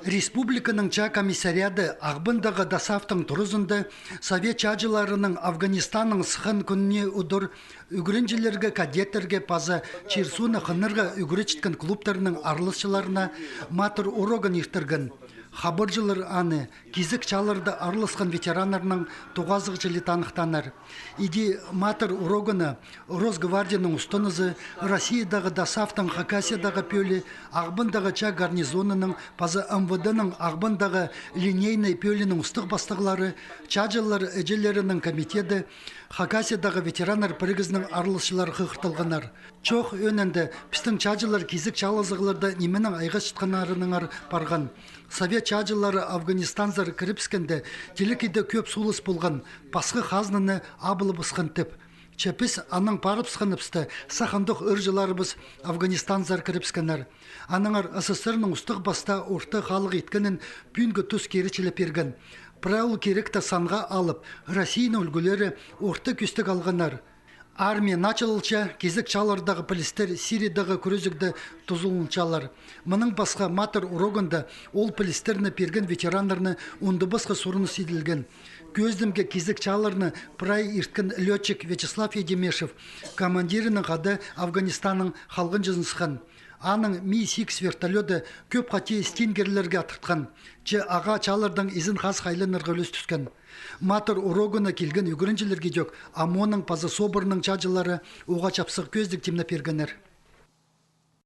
Республиканың ча комиссариады ағбындағы дасафтың тұрызында Совет чажыларының Афганистанның сықын күніне ұдыр үгірінжілерге, кадеттерге паза Чирсуна қынырға үгірічткен клубтарының арлысшыларына матыр уроган ертірген. Хабыржылар аны кизік чалырды арлысқан ветеранарының тоғазық жылы танықтанар. Иди матыр уроганы Росгвардияның ұстынызы Россиядағы дасафтың Хакасиядағы пөлі ағбындағы ча гарнизонының паза МВД-ның ағбындағы линейный пөлінің ұстық бастығылары, чаджылар әжелерінің комитеті, Хакасиядағы ветеранар бірігізінің арлысшылар қықтылғанар. Чоқ өнінді пістің чаджылар кизік чалызығыларды неменің айға шытқанарының барған. Совет чаджылары Афганистанзар кіріпскенде телекейді көп сулыс болған, басқы қазныны абылы бұсқан тіп. Чепіс аның парып сқыныпсты, сақындық үржіларыбыз Афганистанзар кіріпскенер. Аныңар СССР-ның ұстық баста орты халық еткенін бүйінгі тұс кері челеп ерген. Правил керекті санға алып, Россияның үлгілері орты күстік алғанар. Армия началылча кезік чалардағы полистер Сириядағы күрезікді тұзылынчалар. Мұның басқа матыр урогында ол полистерні перген ветеранларны онды басқа сұрыны сиделген. Көздімге кезік чаларны прай ирткен летчик Вячеслав Едемешев, командирінің қады Афганистанның халғын жызынсыған. Аның Ми-6 вертолеты көп қате стингерлерге атыртқан. Че аға чалардың изін қаз қайлынырға үлес түскен. Матыр урогына келген үгірінжілерге жок, амоның пазы собырының чаджылары оға чапсық көздік темна пергенер.